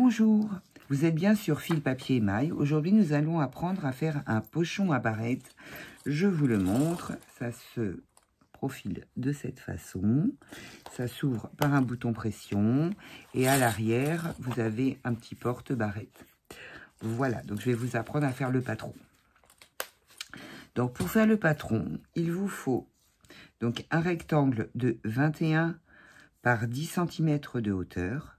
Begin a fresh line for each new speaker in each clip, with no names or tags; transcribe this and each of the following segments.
Bonjour, vous êtes bien sur Fil Papier Émail. Aujourd'hui, nous allons apprendre à faire un pochon à barrette. Je vous le montre, ça se profile de cette façon. Ça s'ouvre par un bouton pression et à l'arrière, vous avez un petit porte-barrette. Voilà, donc je vais vous apprendre à faire le patron. Donc pour faire le patron, il vous faut donc un rectangle de 21 par 10 cm de hauteur.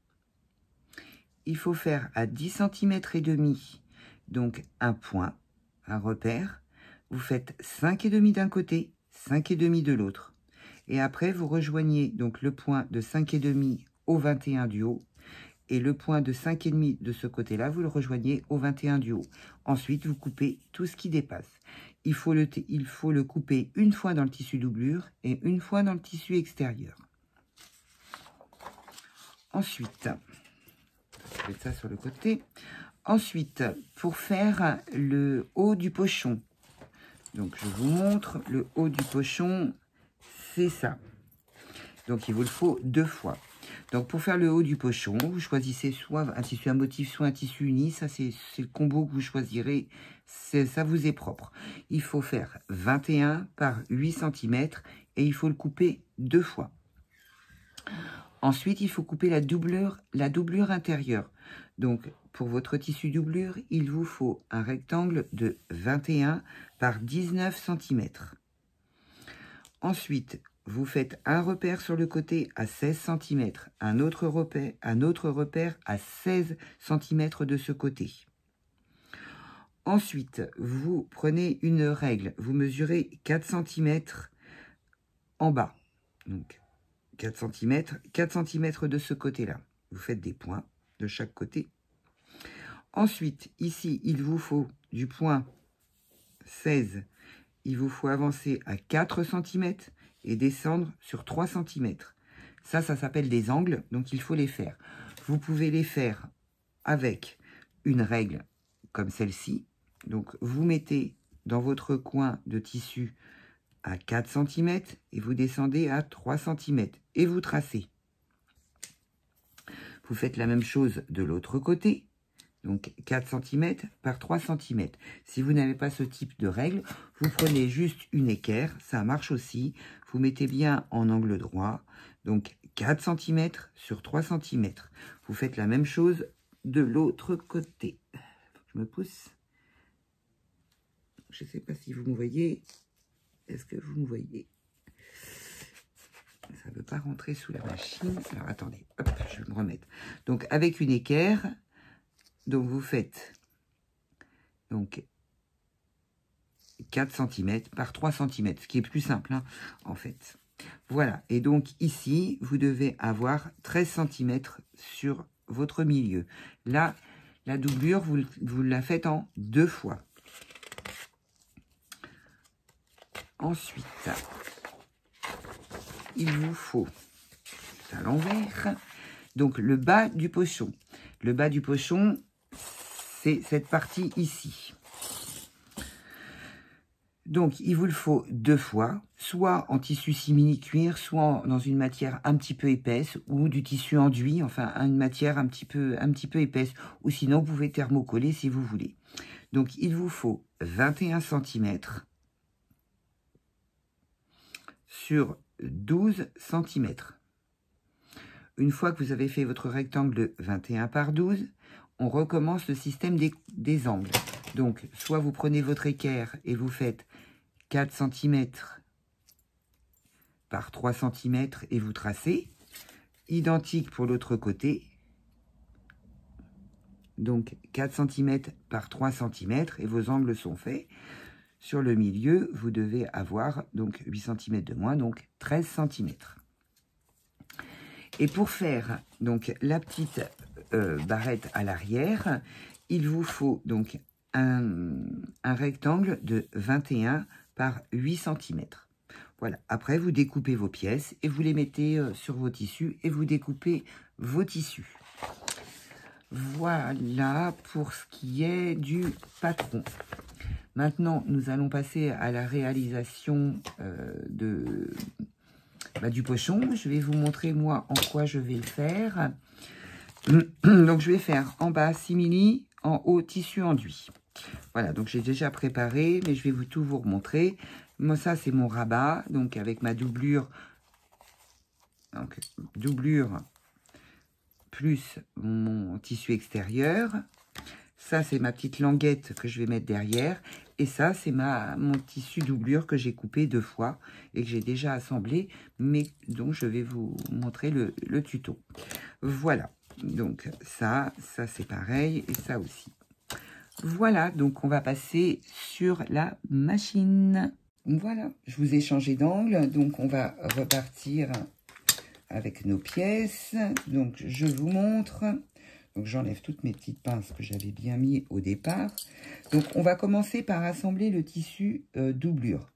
Il faut faire à 10 cm et demi, donc un point, un repère. Vous faites 5,5 d'un côté, 5,5 de l'autre. Et après, vous rejoignez donc le point de 5,5 au 21 du haut. Et le point de 5,5 de ce côté-là, vous le rejoignez au 21 du haut. Ensuite, vous coupez tout ce qui dépasse. Il faut le couper une fois dans le tissu doublure et une fois dans le tissu extérieur. Ensuite, je mets ça sur le côté. Ensuite, pour faire le haut du pochon, donc je vous montre le haut du pochon, c'est ça. Donc il vous le faut 2 fois. Donc pour faire le haut du pochon, vous choisissez soit un tissu à motif, soit un tissu uni. Ça c'est le combo que vous choisirez. Ça vous est propre. Il faut faire 21 par 8 cm et il faut le couper 2 fois. Ensuite, il faut couper la doublure intérieure. Donc, pour votre tissu doublure, il vous faut un rectangle de 21 par 19 cm. Ensuite, vous faites un repère sur le côté à 16 cm, un autre repère à 16 cm de ce côté. Ensuite, vous prenez une règle, vous mesurez 4 cm en bas. Donc, 4 cm de ce côté-là. Vous faites des points de chaque côté. Ensuite, ici, il vous faut du point 16, il vous faut avancer à 4 cm et descendre sur 3 cm. Ça s'appelle des angles, donc il faut les faire. Vous pouvez les faire avec une règle comme celle-ci. Donc, vous mettez dans votre coin de tissu à 4 cm et vous descendez à 3 cm et vous tracez. Vous faites la même chose de l'autre côté, donc 4 cm par 3 cm. Si vous n'avez pas ce type de règle, vous prenez juste une équerre, ça marche aussi. Vous mettez bien en angle droit, donc 4 cm sur 3 cm. Vous faites la même chose de l'autre côté. Je me pousse. Je ne sais pas si vous me voyez. Est-ce que vous me voyez? Ça ne veut pas rentrer sous la machine. Alors, attendez. Hop, je vais me remettre. Donc, avec une équerre, donc vous faites donc 4 cm par 3 cm, ce qui est plus simple, hein, en fait. Voilà. Et donc, ici, vous devez avoir 13 cm sur votre milieu. Là, la doublure, vous la faites en 2 fois. Ensuite, il vous faut, à l'envers, donc le bas du pochon. Le bas du pochon, c'est cette partie ici. Donc, il vous le faut 2 fois, soit en tissu simili-cuir, soit dans une matière un petit peu épaisse, ou du tissu enduit, enfin, une matière un petit peu épaisse. Ou sinon, vous pouvez thermocoller si vous voulez. Donc, il vous faut 21 cm sur 12 cm. Une fois que vous avez fait votre rectangle de 21 par 12, on recommence le système des angles. Donc, soit vous prenez votre équerre et vous faites 4 cm par 3 cm et vous tracez. Identique pour l'autre côté. Donc, 4 cm par 3 cm et vos angles sont faits. Sur le milieu, vous devez avoir donc 8 cm de moins, donc 13 cm. Et pour faire donc la petite barrette à l'arrière, il vous faut donc un rectangle de 21 par 8 cm. Voilà. Après, vous découpez vos pièces et vous les mettez sur vos tissus et vous découpez vos tissus. Voilà pour ce qui est du patron. Maintenant, nous allons passer à la réalisation du pochon. Je vais vous montrer, moi, en quoi je vais le faire. Donc, je vais faire en bas simili, en haut tissu enduit. Voilà, donc j'ai déjà préparé, mais je vais tout vous remontrer. Moi, ça, c'est mon rabat, donc avec ma doublure. Donc, doublure plus mon tissu extérieur. Ça, c'est ma petite languette que je vais mettre derrière. Et ça, c'est mon tissu doublure que j'ai coupé 2 fois et que j'ai déjà assemblé, mais dont je vais vous montrer le tuto. Voilà, donc ça c'est pareil et ça aussi. Voilà, donc on va passer sur la machine. Voilà, je vous ai changé d'angle, donc on va repartir avec nos pièces. Donc je vous montre. Donc j'enlève toutes mes petites pinces que j'avais bien mis au départ. Donc on va commencer par assembler le tissu doublure.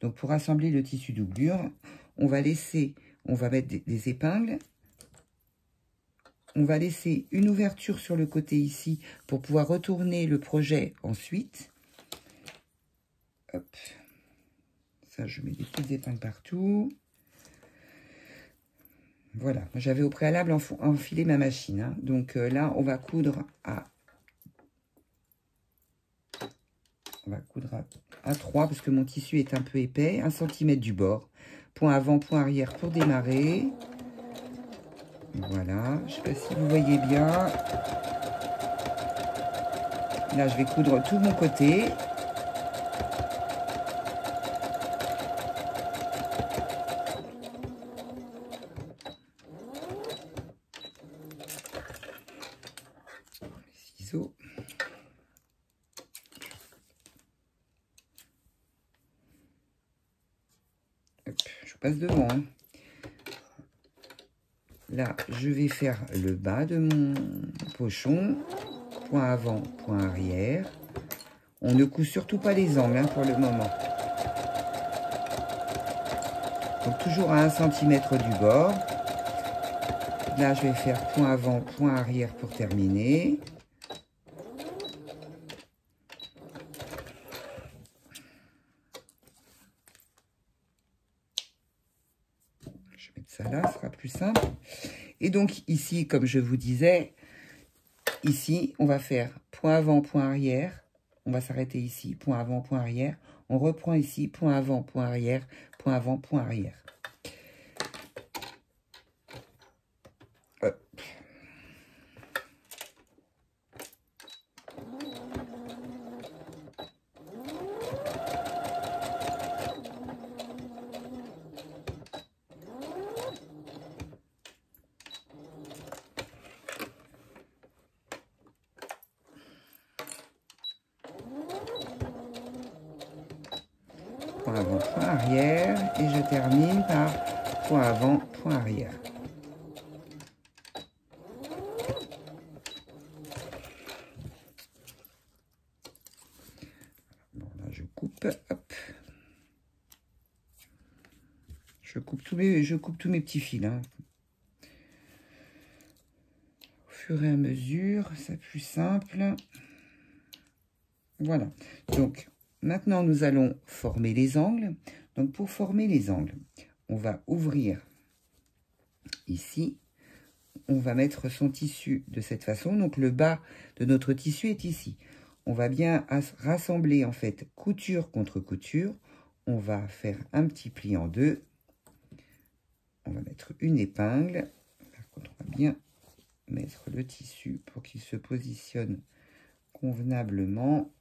Donc pour assembler le tissu doublure, on va mettre des épingles. On va laisser une ouverture sur le côté ici pour pouvoir retourner le projet ensuite. Hop. Ça, je mets des petites épingles partout. Voilà, j'avais au préalable enfilé ma machine. Hein. Donc là, on va coudre à 3 parce que mon tissu est un peu épais. 1 cm du bord. Point avant, point arrière pour démarrer. Voilà, je ne sais pas si vous voyez bien. Là, je vais coudre tout mon côté. Ciseaux. Hop, je passe devant. Hein. Là, je vais faire le bas de mon pochon. Point avant, point arrière. On ne coud surtout pas les angles hein, pour le moment. Donc toujours à 1 cm du bord. Là, je vais faire point avant, point arrière pour terminer. Je vais mettre ça là, ce sera plus simple. Et donc ici, comme je vous disais, ici, on va faire point avant, point arrière. On va s'arrêter ici, point avant, point arrière. On reprend ici, point avant, point arrière, point avant, point arrière. Hop. Point avant, point arrière, et je termine par point avant, point arrière. Bon, là, je coupe, hop. Je coupe tous mes petits fils. Hein. Au fur et à mesure, c'est plus simple. Voilà. Donc, maintenant, nous allons former les angles. Donc, pour former les angles, on va ouvrir ici. On va mettre son tissu de cette façon. Donc, le bas de notre tissu est ici. On va bien rassembler, en fait, couture contre couture. On va faire un petit pli en deux. On va mettre une épingle. Par contre, on va bien mettre le tissu pour qu'il se positionne convenablement.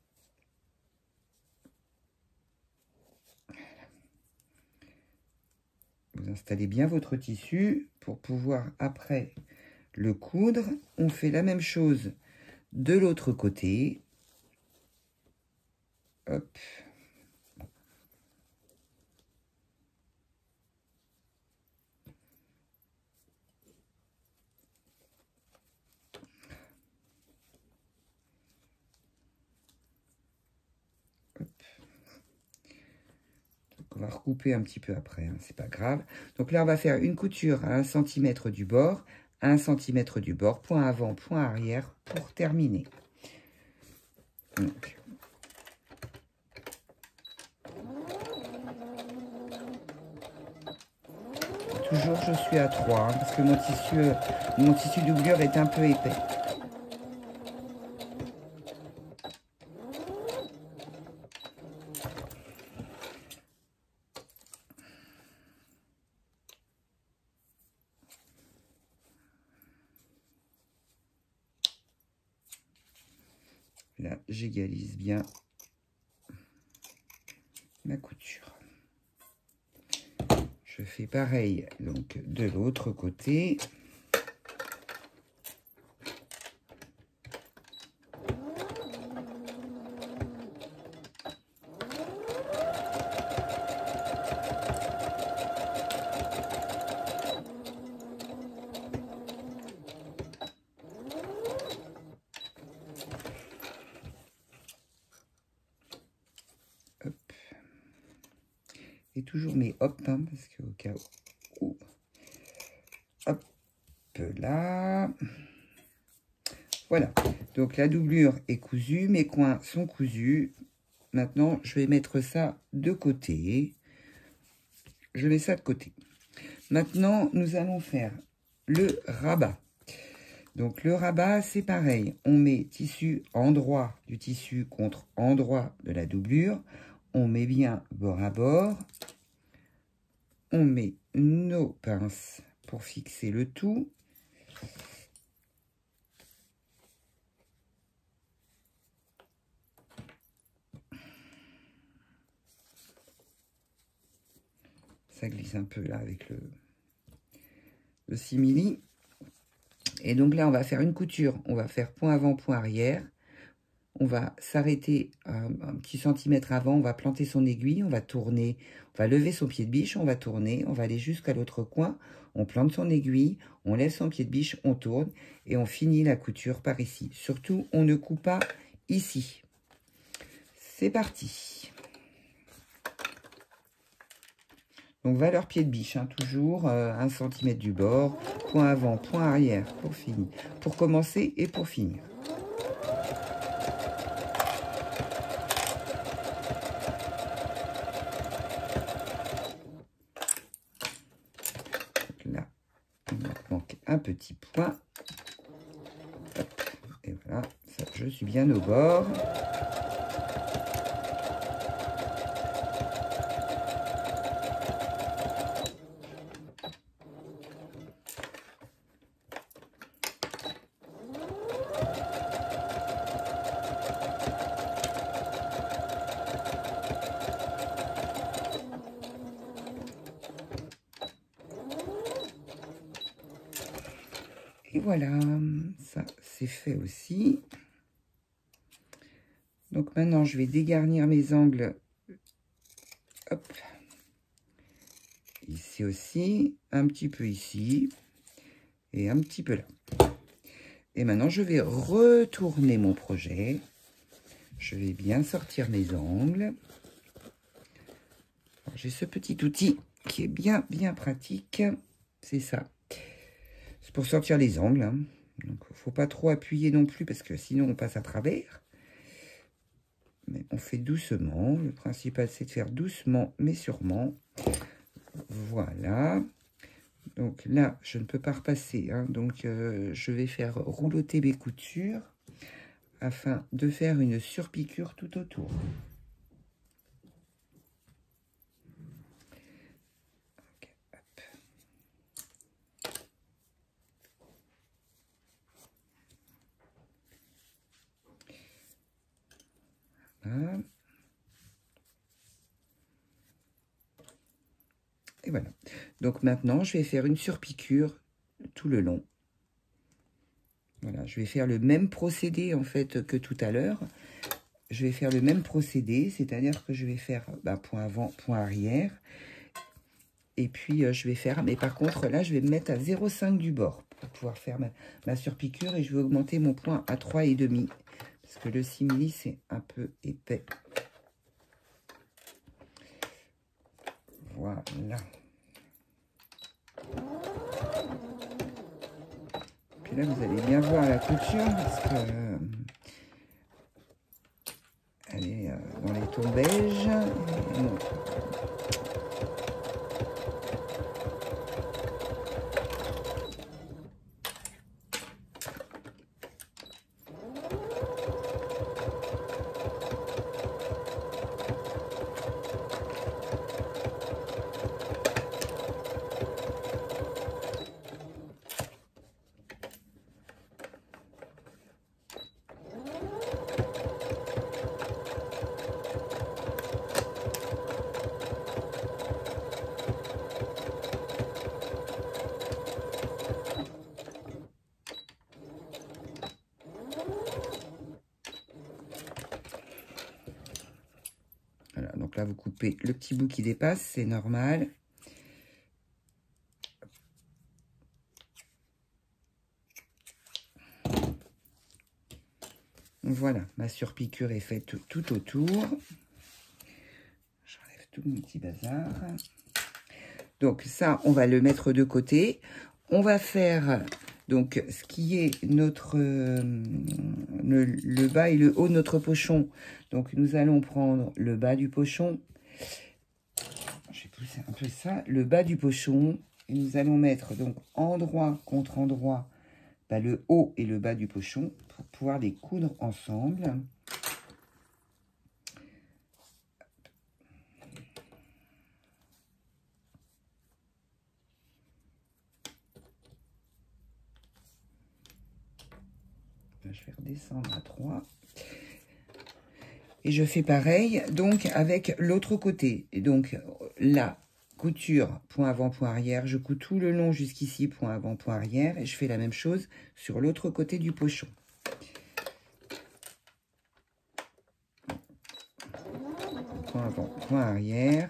Vous installez bien votre tissu pour pouvoir après le coudre. On fait la même chose de l'autre côté. Hop. On va recouper un petit peu après, hein, c'est pas grave. Donc là, on va faire une couture à 1 cm du bord, 1 cm du bord, point avant, point arrière pour terminer. Donc, toujours je suis à 3, hein, parce que mon tissu doublure est un peu épais. Là, j'égalise bien ma couture. Je fais pareil donc de l'autre côté. Et toujours mes hop, hein, parce qu'au cas où, hop là, voilà. Donc la doublure est cousue, mes coins sont cousus. Maintenant, je vais mettre ça de côté. Je mets ça de côté. Maintenant, nous allons faire le rabat. Donc le rabat, c'est pareil. On met tissu endroit du tissu contre endroit de la doublure. On met bien bord à bord. On met nos pinces pour fixer le tout. Ça glisse un peu là avec le simili. Et donc là, on va faire une couture. On va faire point avant, point arrière. On va s'arrêter un petit centimètre avant. On va planter son aiguille. On va tourner. On va lever son pied de biche. On va tourner. On va aller jusqu'à l'autre coin. On plante son aiguille. On lève son pied de biche. On tourne. Et on finit la couture par ici. Surtout, on ne coupe pas ici. C'est parti. Donc, valeur pied de biche, hein, toujours 1 cm du bord, point avant, point arrière pour finir, pour commencer et pour finir. Donc là, il me manque un petit point. Hop, et voilà, ça, je suis bien au bord. Et voilà, ça c'est fait aussi. Donc maintenant, je vais dégarnir mes angles. Hop. Ici aussi, un petit peu ici. Et un petit peu là. Et maintenant, je vais retourner mon projet. Je vais bien sortir mes angles. J'ai ce petit outil qui est bien pratique. C'est ça. C'est pour sortir les angles. Hein. Donc, il ne faut pas trop appuyer non plus parce que sinon, on passe à travers. Mais on fait doucement. Le principal, c'est de faire doucement, mais sûrement. Voilà. Donc là, je ne peux pas repasser. Hein. Donc, je vais faire rouloter mes coutures afin de faire une surpiqûre tout autour. Okay, hop. Voilà. Et voilà. Donc maintenant, je vais faire une surpiqûre tout le long. Voilà, je vais faire le même procédé en fait que tout à l'heure. Je vais faire le même procédé, c'est-à-dire que je vais faire point avant, point arrière. Et puis je vais faire, mais par contre là, je vais me mettre à 0,5 du bord pour pouvoir faire ma surpiqûre. Et je vais augmenter mon point à 3,5 parce que le simili, c'est un peu épais. Voilà. Puis là, vous allez bien voir la couture parce que elle est dans les tons beige. Donc là, vous coupez le petit bout qui dépasse, c'est normal. Voilà, ma surpiqûre est faite tout autour. J'enlève tout mon petit bazar. Donc ça, on va le mettre de côté. On va faire donc ce qui est notre le bas et le haut de notre pochon. Donc nous allons prendre le bas du pochon. Je vais pousser un peu ça, le bas du pochon. Et nous allons mettre donc endroit contre endroit le haut et le bas du pochon pour pouvoir les coudre ensemble. Je vais redescendre à 3. Et je fais pareil donc avec l'autre côté. Et donc là, couture, point avant, point arrière. Je couds tout le long jusqu'ici, point avant, point arrière. Et je fais la même chose sur l'autre côté du pochon. Point avant, point arrière.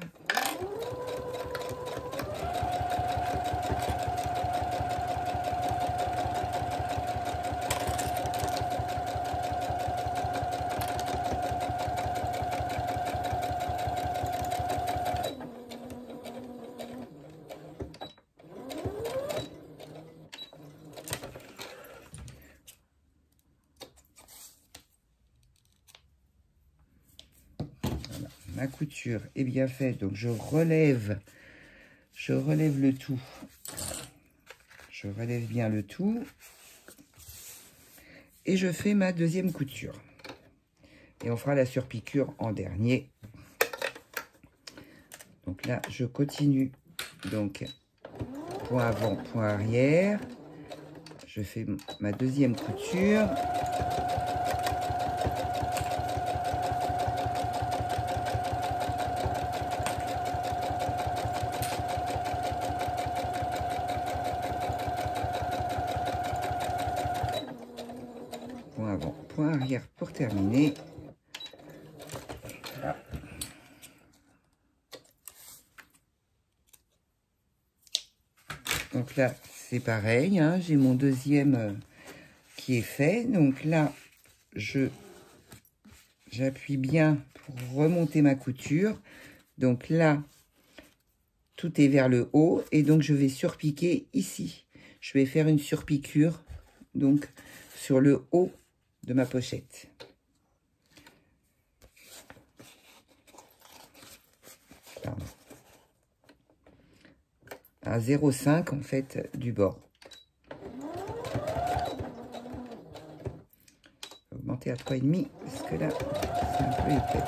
Ma couture est bien faite, donc je relève le tout. Je relève bien le tout. Et je fais ma deuxième couture. Et on fera la surpiqûre en dernier. Donc là, je continue. Donc, point avant, point arrière. Je fais ma deuxième couture. Point avant, point arrière pour terminer. Voilà. Donc là, c'est pareil, hein, j'ai mon deuxième qui est fait. Donc là, j'appuie bien pour remonter ma couture. Donc là, tout est vers le haut et donc je vais surpiquer ici. Je vais faire une surpiqûre donc sur le haut de ma pochette. Pardon. À 0,5 en fait du bord. Augmenter à 3,5 parce que là c'est un peu épais.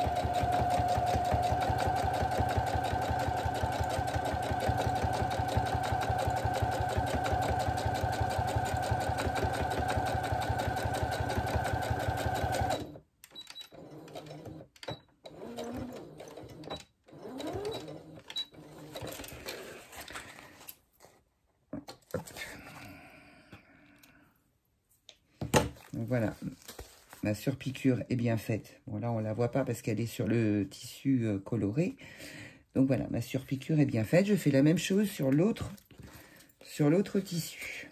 Donc voilà, ma surpiqûre est bien faite. Bon là on la voit pas parce qu'elle est sur le tissu coloré. Donc voilà, ma surpiqûre est bien faite. Je fais la même chose sur l'autre tissu.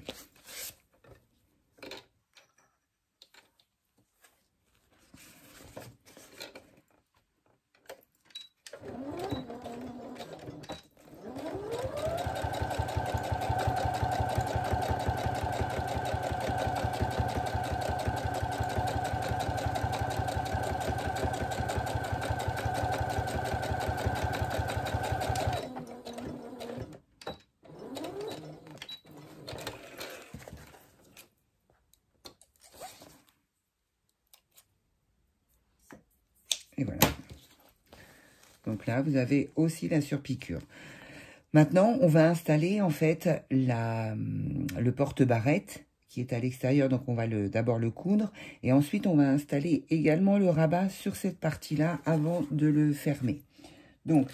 Et voilà. Donc là, vous avez aussi la surpiqûre. Maintenant, on va installer en fait le porte-barrette qui est à l'extérieur. Donc, on va d'abord le coudre. Et ensuite, on va installer également le rabat sur cette partie-là avant de le fermer. Donc,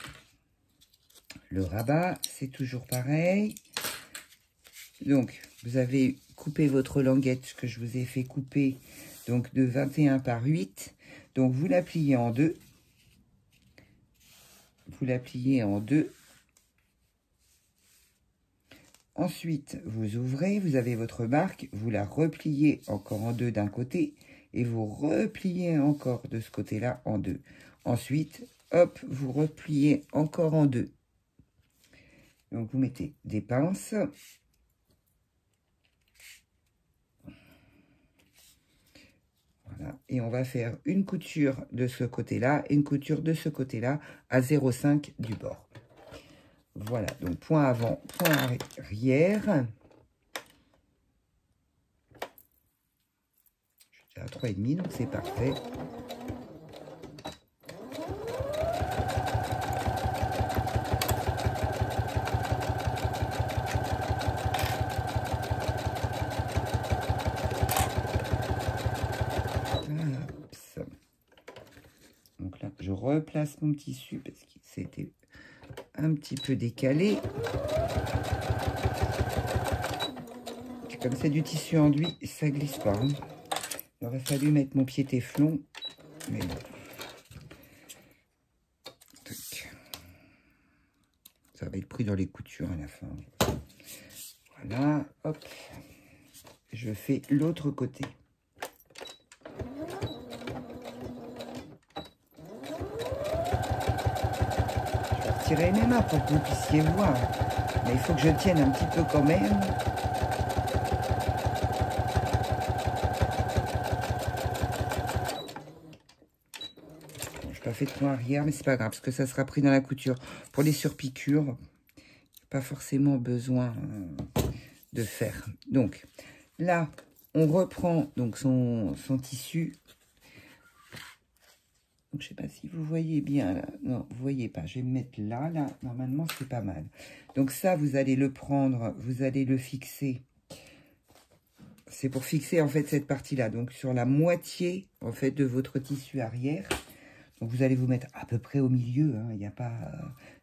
le rabat, c'est toujours pareil. Donc, vous avez coupé votre languette que je vous ai fait couper donc de 21 par 8. Donc, vous la pliez en deux. vous la pliez en deux. Ensuite, vous ouvrez, vous avez votre marque, vous la repliez encore en deux d'un côté et vous repliez encore de ce côté-là en deux. Ensuite, hop, vous repliez encore en deux. Donc, vous mettez des pinces. Voilà. Et on va faire une couture de ce côté-là et une couture de ce côté-là à 0,5 du bord. Voilà, donc point avant, point arrière. Je suis à 3,5, donc c'est parfait. Donc là, je replace mon tissu parce que c'était un petit peu décalé. Comme c'est du tissu enduit, ça glisse pas. Hein. Il aurait fallu mettre mon pied téflon, mais bon. Ça va être pris dans les coutures à la fin. Voilà, hop. Je fais l'autre côté. Je vais retirer mes mains pour que vous puissiez voir. Mais il faut que je tienne un petit peu quand même. Pas fait de point arrière, mais c'est pas grave, parce que ça sera pris dans la couture. Pour les surpiqûres, pas forcément besoin de faire. Donc, là, on reprend donc son tissu. Donc, je sais pas si vous voyez bien, là. Non, vous voyez pas. Je vais me mettre là, là. Normalement, c'est pas mal. Donc, ça, vous allez le prendre, vous allez le fixer. C'est pour fixer, en fait, cette partie-là. Donc, sur la moitié, en fait, de votre tissu arrière. Donc, vous allez vous mettre à peu près au milieu. Hein, il n'y a pas...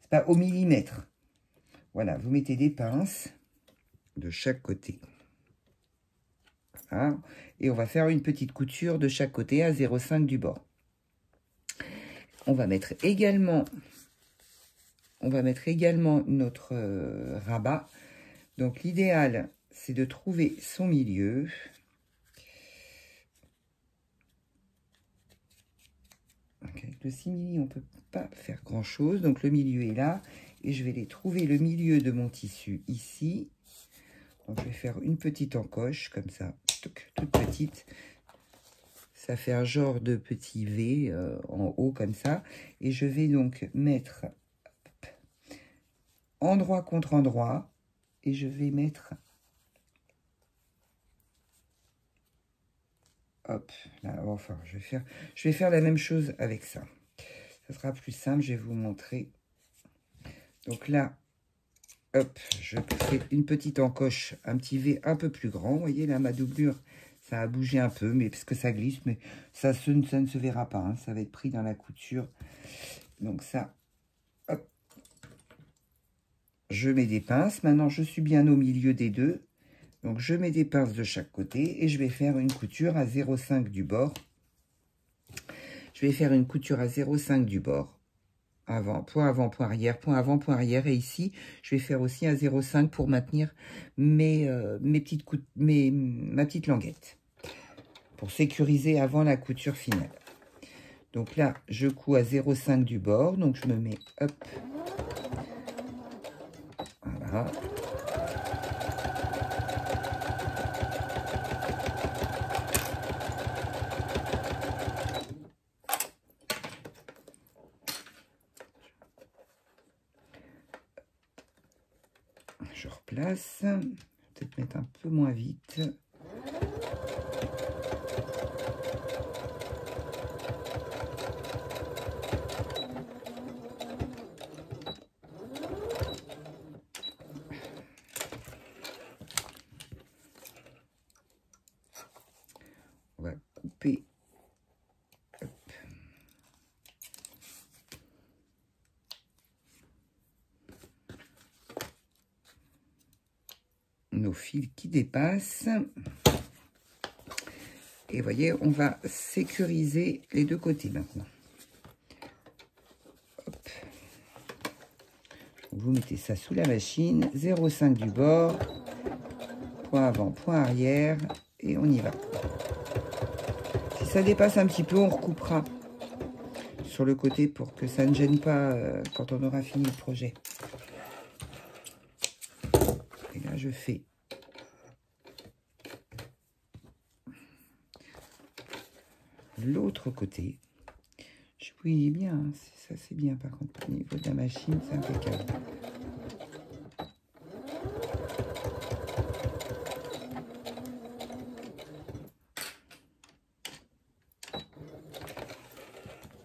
c'est pas au millimètre. Voilà, vous mettez des pinces de chaque côté. Voilà. Et on va faire une petite couture de chaque côté à 0,5 du bord. On va mettre également notre rabat. Donc, l'idéal, c'est de trouver son milieu. Avec le simili, on ne peut pas faire grand chose. Donc le milieu est là. Et je vais les trouver le milieu de mon tissu ici. Donc je vais faire une petite encoche comme ça. Toute petite. Ça fait un genre de petit V en haut comme ça. Et je vais donc mettre endroit contre endroit. Et je vais mettre... Hop, là, enfin, je vais faire la même chose avec ça. Ça sera plus simple, je vais vous montrer. Donc là, hop, je fais une petite encoche, un petit V un peu plus grand. Vous voyez, là, ma doublure, ça a bougé un peu, mais parce que ça glisse, mais ça ne se verra pas. Hein, ça va être pris dans la couture. Donc ça, hop, je mets des pinces. Maintenant, je suis bien au milieu des deux. Donc, je mets des pinces de chaque côté et je vais faire une couture à 0,5 du bord. Je vais faire une couture à 0,5 du bord. Point arrière, point avant, point arrière. Et ici, je vais faire aussi à 0,5 pour maintenir ma petite languette. Pour sécuriser avant la couture finale. Donc là, je couds à 0,5 du bord. Donc, je me mets, hop. Voilà. Je replace, peut-être mettre un peu moins vite. On va couper. Hop. Nos fils qui dépassent. Et vous voyez, on va sécuriser les deux côtés maintenant. Hop. Vous mettez ça sous la machine, 0,5 du bord, point avant, point arrière, et on y va. Si ça dépasse un petit peu, on recoupera sur le côté pour que ça ne gêne pas quand on aura fini le projet. Et là, je fais l'autre côté. Oui, il est bien, hein. Ça c'est bien par contre, au niveau de la machine, c'est impeccable.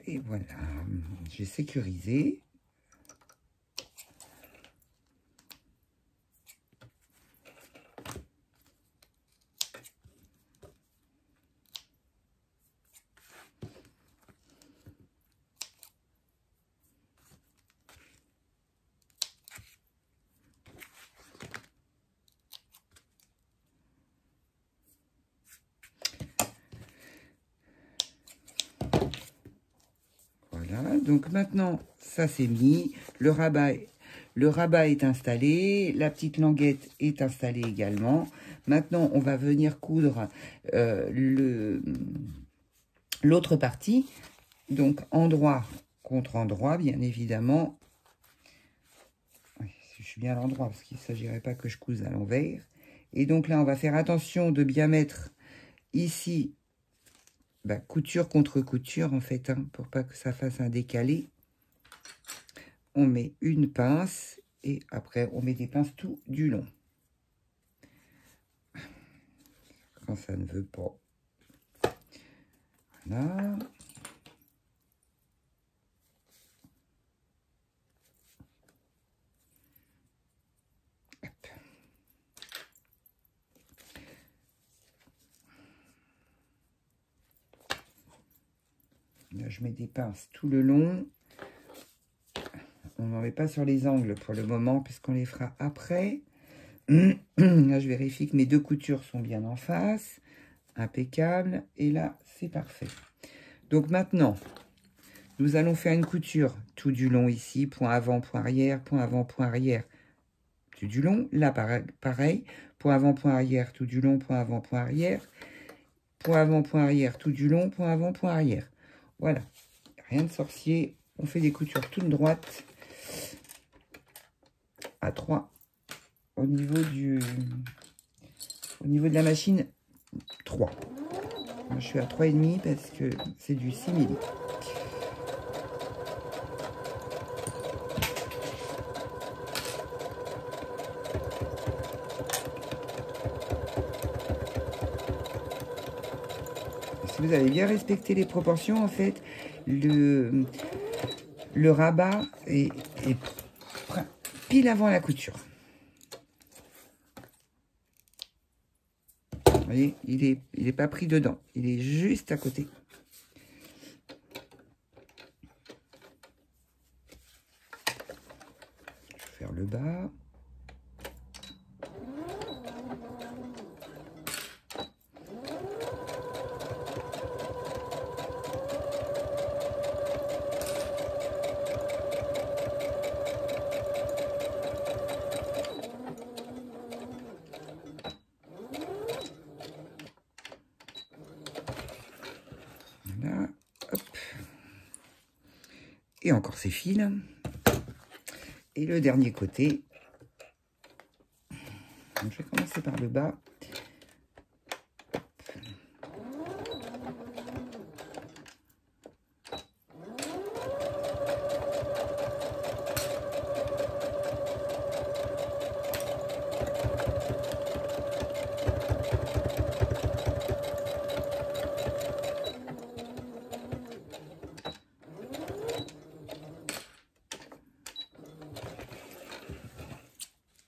Et voilà, j'ai sécurisé. Voilà, donc maintenant, ça c'est mis. Le rabat est installé. La petite languette est installée également. Maintenant, on va venir coudre l'autre partie. Donc, endroit contre endroit, bien évidemment. Oui, je suis bien à l'endroit, parce qu'il ne s'agirait pas que je couse à l'envers. Et donc là, on va faire attention de bien mettre ici, couture contre couture, en fait, hein, pour pas que ça fasse un décalé. On met une pince, et après, on met des pinces tout du long. Quand ça ne veut pas. Voilà. Là, je mets des pinces tout le long. On n'en met pas sur les angles pour le moment, puisqu'on les fera après. Là, je vérifie que mes deux coutures sont bien en face. Impeccable. Et là, c'est parfait. Donc maintenant, nous allons faire une couture tout du long ici. Point avant, point arrière, point avant, point arrière. Tout du long. Là, pareil. Point avant, point arrière, tout du long, point avant, point arrière. Point avant, point arrière, tout du long, point avant, point arrière. Voilà. Rien de sorcier. On fait des coutures toutes droites à 3 au niveau de la machine 3. Moi, je suis à 3,5 parce que c'est du 6 mm. Si vous avez bien respecté les proportions, en fait, le rabat est pile avant la couture. Vous voyez, il est pas pris dedans. Il est juste à côté. Je vais faire le bas. Voilà, hop. Et encore ces fils. Et le dernier côté. Donc, je vais commencer par le bas.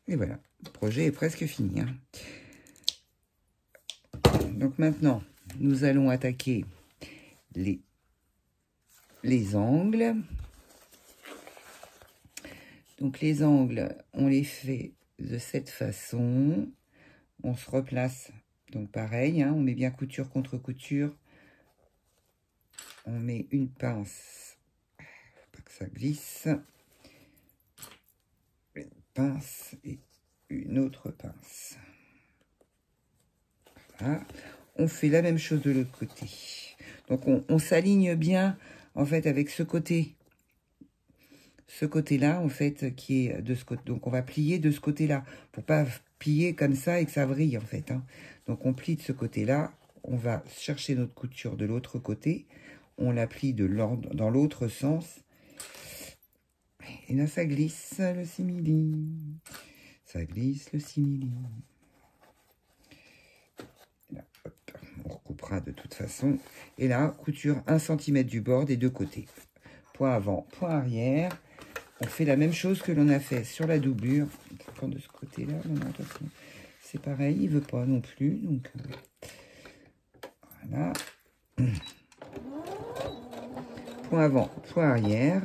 Et voilà, le projet est presque fini, hein. Donc maintenant, nous allons attaquer les angles. Donc les angles, on les fait de cette façon. On se replace, donc pareil, hein, on met bien couture contre couture. On met une pince, faut pas que ça glisse. pince et une autre pince. Voilà. On fait la même chose de l'autre côté. Donc on s'aligne bien en fait avec ce côté. Ce côté-là, en fait, qui est de ce côté. Donc on va plier de ce côté-là. Pour pas plier comme ça et que ça vrille en fait. Hein. Donc on plie de ce côté-là. On va chercher notre couture de l'autre côté. On la plie dans l'autre sens. Et là, ça glisse le simili. Ça glisse le simili. Là, hop, on recoupera de toute façon. Et là, couture 1 cm du bord des deux côtés. Point avant, point arrière. On fait la même chose que l'on a fait sur la doublure. Encore de ce côté-là. C'est pareil, il ne veut pas non plus. Donc, voilà. Point avant, point arrière.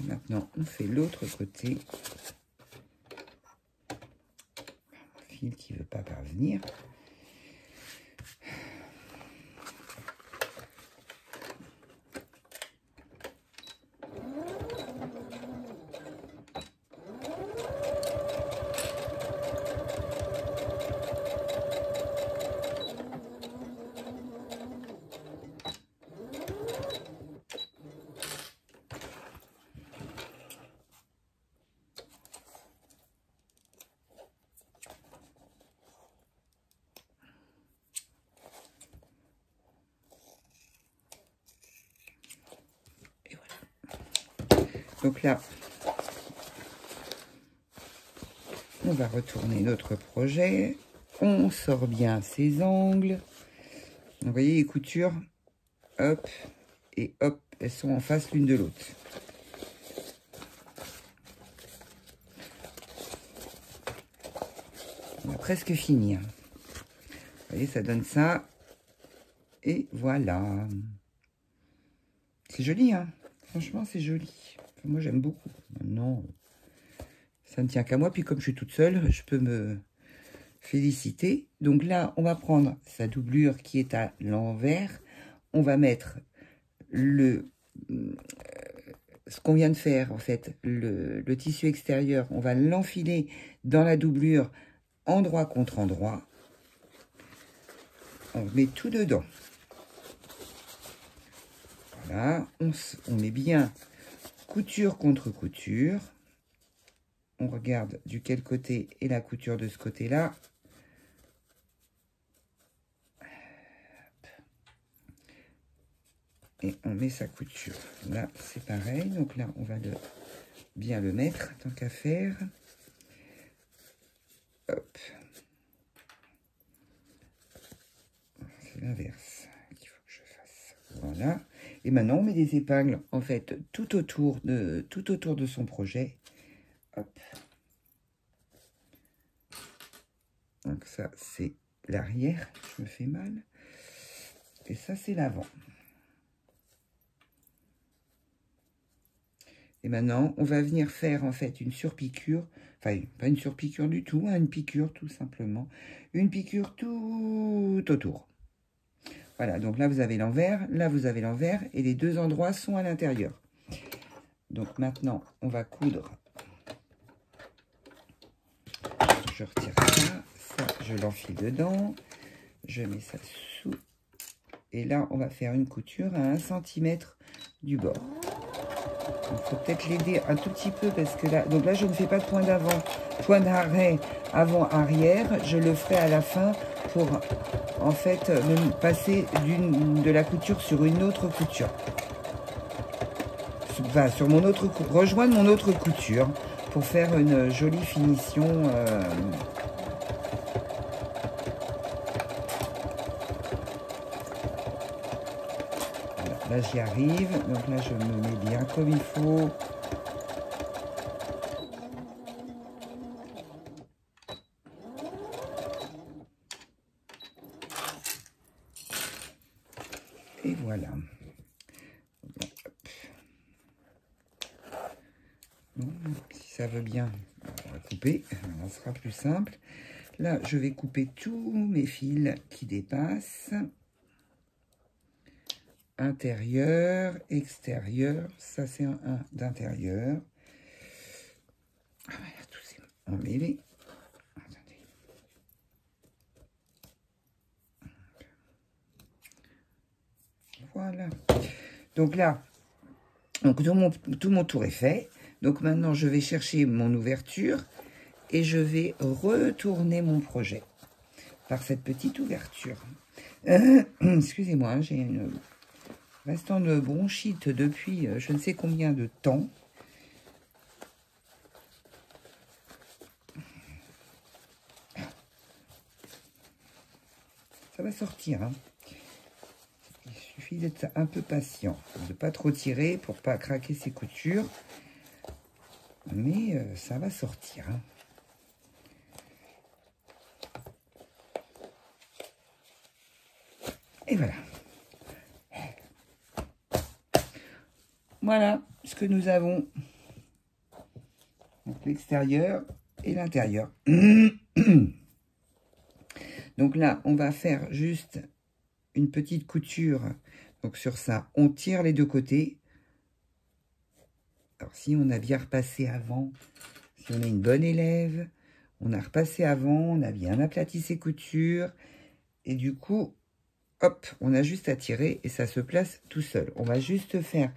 Maintenant, on fait l'autre côté. Un fil qui ne veut pas parvenir. Donc là, on va retourner notre projet. On sort bien ses angles. Vous voyez les coutures, hop, et hop, elles sont en face l'une de l'autre. On a presque fini. Vous voyez, ça donne ça. Et voilà. C'est joli, hein. Franchement, c'est joli. Moi, j'aime beaucoup. Maintenant, ça ne tient qu'à moi. Puis comme je suis toute seule, je peux me féliciter. Donc là, on va prendre sa doublure qui est à l'envers. On va mettre ce qu'on vient de faire, en fait, le tissu extérieur. On va l'enfiler dans la doublure, endroit contre endroit. On met tout dedans. Voilà. On met bien couture contre couture. On regarde du quel côté est la couture de ce côté-là. Et on met sa couture. Là, c'est pareil. Donc là, on va bien le mettre, tant qu'à faire. Hop. C'est l'inverse qu'il faut que je fasse. Voilà. Et maintenant, on met des épingles, en fait, tout autour de son projet. Hop. Donc ça, c'est l'arrière. Je me fais mal. Et ça, c'est l'avant. Et maintenant, on va venir faire, en fait, une surpiqûre. Enfin, pas une surpiqûre du tout, hein, une piqûre, tout simplement. Une piqûre tout autour. Voilà, donc là, vous avez l'envers. Là, vous avez l'envers. Et les deux endroits sont à l'intérieur. Donc maintenant, on va coudre. Je retire ça. Ça, je l'enfile dedans. Je mets ça sous. Et là, on va faire une couture à 1 cm du bord. Il faut peut-être l'aider un tout petit peu parce que là, donc là, je ne fais pas de point d'avant, point d'arrêt avant-arrière. Je le ferai à la fin pour, en fait, passer de la couture sur une autre couture. Enfin, sur mon autre, rejoindre mon autre couture pour faire une jolie finition. Là, j'y arrive. Donc là, je me mets bien comme il faut. Et voilà. Bon, si ça veut bien, on va couper, ça sera plus simple. Là, je vais couper tous mes fils qui dépassent. Intérieur, extérieur, ça c'est un d'intérieur. Ah, voilà, tous ces emmêlés. Attendez. Voilà. Donc là, donc tout mon tour est fait. Donc maintenant, je vais chercher mon ouverture et je vais retourner mon projet par cette petite ouverture. Excusez-moi, j'ai une restant de bronchite depuis je ne sais combien de temps. Ça va sortir, hein. Il suffit d'être un peu patient, de ne pas trop tirer pour pas craquer ses coutures. Mais ça va sortir, hein. Et voilà. Voilà ce que nous avons. Donc l'extérieur et l'intérieur. Donc là, on va faire juste une petite couture. Donc sur ça, on tire les deux côtés. Alors si on a bien repassé avant, si on est une bonne élève, on a repassé avant, on a bien aplati ses coutures. Et du coup, hop, on a juste à tirer et ça se place tout seul. On va juste faire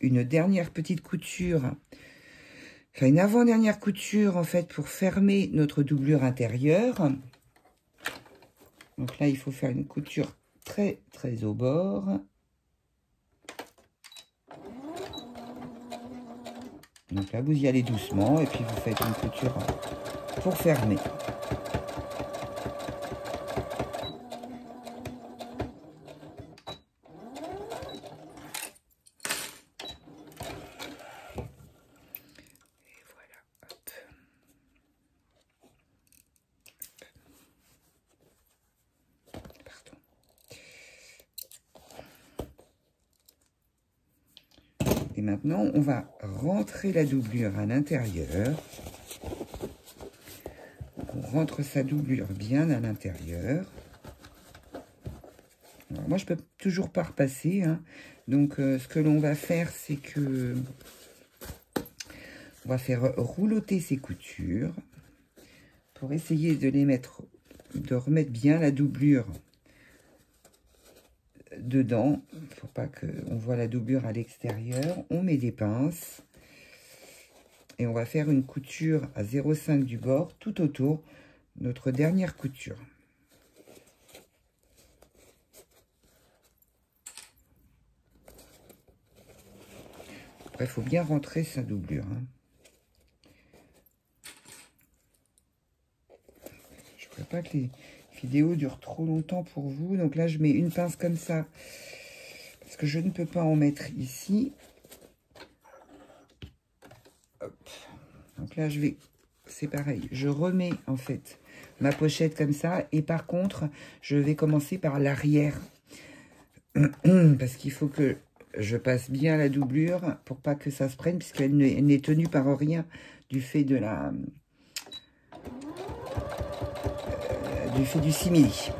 une dernière petite couture, enfin une avant-dernière couture en fait pour fermer notre doublure intérieure. Donc là, il faut faire une couture très très au bord. Donc là, vous y allez doucement et puis vous faites une couture pour fermer. Et maintenant, on va rentrer la doublure à l'intérieur. On rentre sa doublure bien à l'intérieur. Moi, je peux toujours pas repasser, hein. Donc, ce que l'on va faire, c'est que on va faire rouloter ces coutures pour essayer de les mettre, de remettre bien la doublure dedans, pour pas qu'on voit la doublure à l'extérieur. On met des pinces et on va faire une couture à 0,5 du bord tout autour de notre dernière couture. Après, il faut bien rentrer sa doublure, hein. Je ne voudrais pas que les vidéos durent trop longtemps pour vous. Donc là, je mets une pince comme ça parce que je ne peux pas en mettre ici. Hop. Donc là, je vais, c'est pareil, je remets en fait ma pochette comme ça. Et par contre, je vais commencer par l'arrière parce qu'il faut que je passe bien la doublure pour pas que ça se prenne, puisqu'elle n'est tenue par rien du fait de la du simili.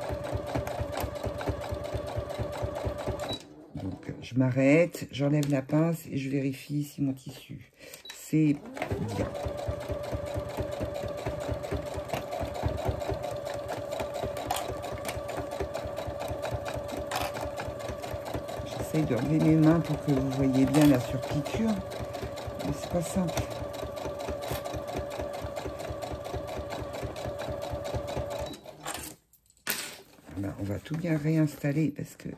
Donc je m'arrête, j'enlève la pince et je vérifie si mon tissu c'est bien. J'essaye d'enlever mes mains pour que vous voyez bien la surpiqûre, mais c'est pas simple. Ben, on va tout bien réinstaller parce que hop,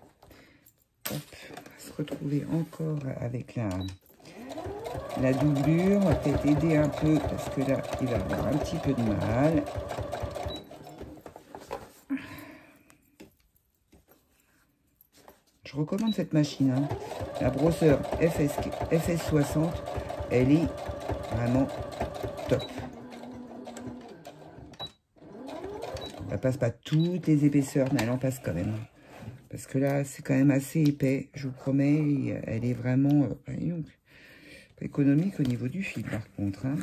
on va se retrouver encore avec la doublure. On va peut-être aider un peu parce que là, il va avoir un petit peu de mal. Je recommande cette machine, hein. La brosseur FS60, elle est vraiment top. Elle passe pas toutes les épaisseurs, mais elle en passe quand même. Parce que là, c'est quand même assez épais, je vous promets. Elle est vraiment économique au niveau du fil, par contre. Hein.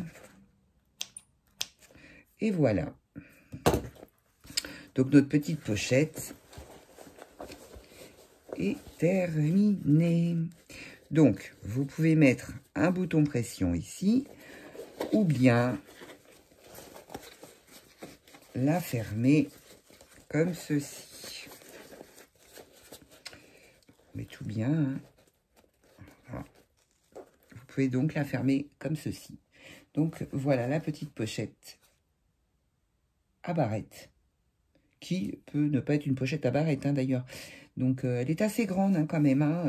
Et voilà. Donc, notre petite pochette est terminée. Donc, vous pouvez mettre un bouton pression ici, ou bien la fermer comme ceci. Mais tout bien. Hein. Voilà. Vous pouvez donc la fermer comme ceci. Donc, voilà la petite pochette à barrette, qui peut ne pas être une pochette à barrette, hein, d'ailleurs. Donc, elle est assez grande, hein, quand même. Hein.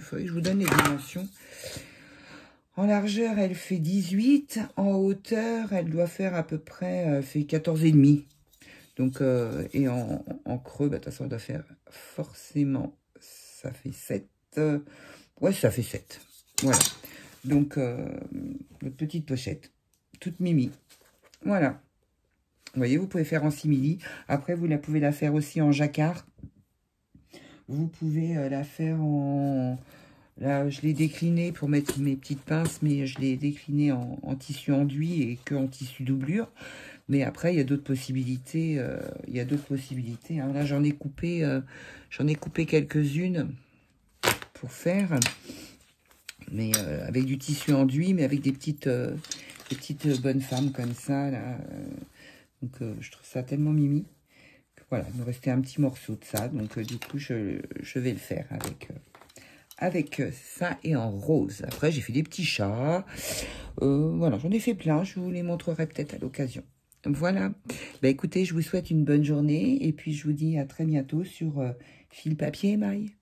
Faudrait que je vous donne les dimensions. En largeur, elle fait 18. En hauteur, elle doit faire à peu près, fait 14,5. Donc, et en creux, bah, de toute façon, elle doit faire forcément, ça fait 7. Ouais, ça fait 7. Voilà. Donc, notre petite pochette, toute mimi. Voilà. Vous voyez, vous pouvez faire en simili. Après, vous pouvez la faire aussi en jacquard. Vous pouvez la faire en... Là, je l'ai décliné pour mettre mes petites pinces, mais je l'ai décliné en tissu enduit et que en tissu doublure. Mais après, il y a d'autres possibilités. Hein. Là, j'en ai coupé quelques-unes pour faire. Mais avec du tissu enduit, mais avec des petites bonnes femmes comme ça. Là. Donc, je trouve ça tellement mimi. Voilà, il me restait un petit morceau de ça. Donc, du coup, je vais le faire avec ça et en rose. Après, j'ai fait des petits chats. Voilà, j'en ai fait plein. Je vous les montrerai peut-être à l'occasion. Voilà. Bah, écoutez, je vous souhaite une bonne journée. Et puis, je vous dis à très bientôt sur Fil Papier Émail.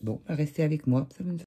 Bon, restez avec moi. Ça